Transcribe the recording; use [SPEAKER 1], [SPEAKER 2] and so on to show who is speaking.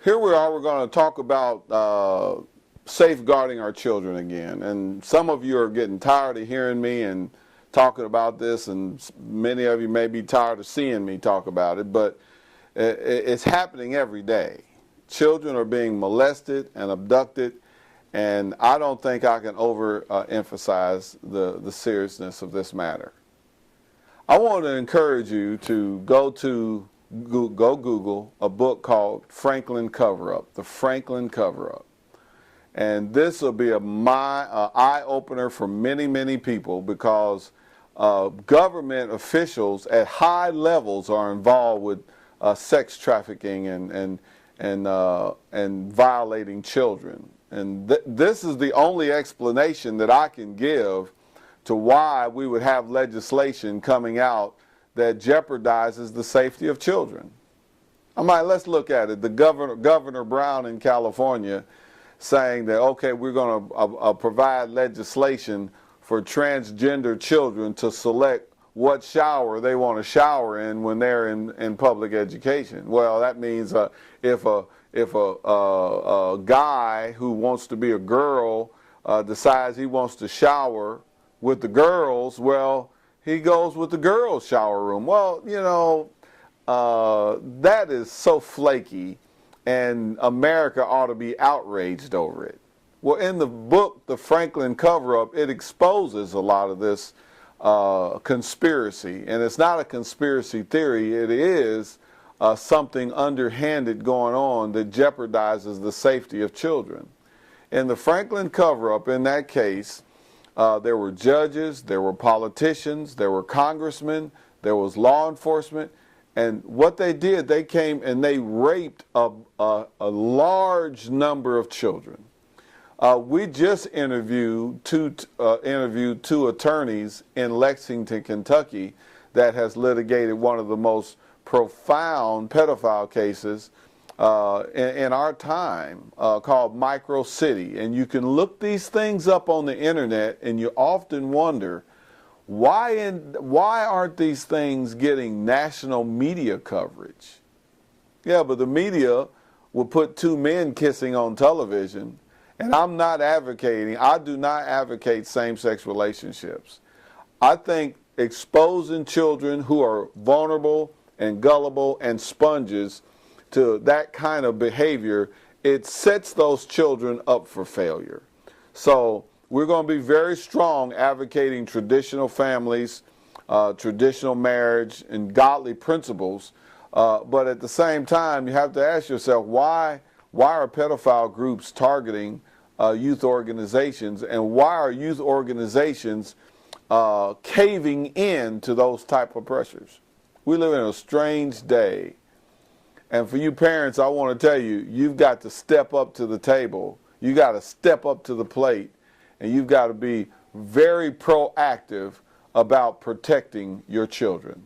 [SPEAKER 1] here we are, we're going to talk about safeguarding our children again. And some of you are getting tired of hearing me and talking about this, and many of you may be tired of seeing me talk about it, but it's happening every day. Children are being molested and abducted, and I don't think I can overemphasize the seriousness of this matter. I want to encourage you to go Google a book called Franklin Cover-Up, The Franklin Cover-Up. And this will be an eye-opener for many, many people, because government officials at high levels are involved with sex trafficking and violating children. And this is the only explanation that I can give to why we would have legislation coming out that jeopardizes the safety of children. Let's look at it. The Governor Brown in California saying that, okay, we're going to provide legislation for transgender children to select what shower they want to shower in when they're in public education. Well, that means if a guy who wants to be a girl decides he wants to shower with the girls, well, he goes with the girls' shower room. Well, you know, that is so flaky, and America ought to be outraged over it. Well, in the book, The Franklin Cover-Up, it exposes a lot of this conspiracy. And it's not a conspiracy theory. It is something underhanded going on that jeopardizes the safety of children. In the Franklin Cover-Up, in that case, there were judges, there were politicians, there were congressmen, there was law enforcement. And what they did, they came and they raped a large number of children. We just interviewed two attorneys in Lexington, Kentucky, that has litigated one of the most profound pedophile cases in our time, called Micro City. And you can look these things up on the internet, and you often wonder, why aren't these things getting national media coverage? Yeah, but the media will put two men kissing on television. And I do not advocate same-sex relationships. I think exposing children who are vulnerable and gullible and sponges to that kind of behavior, it sets those children up for failure. So we're going to be very strong advocating traditional families, traditional marriage, and godly principles. But at the same time, you have to ask yourself, why are pedophile groups targeting youth organizations, and why are youth organizations caving in to those type of pressures? We live in a strange day, and for you parents, I want to tell you, you've got to step up to the table, you got to step up to the plate, and you've got to be very proactive about protecting your children.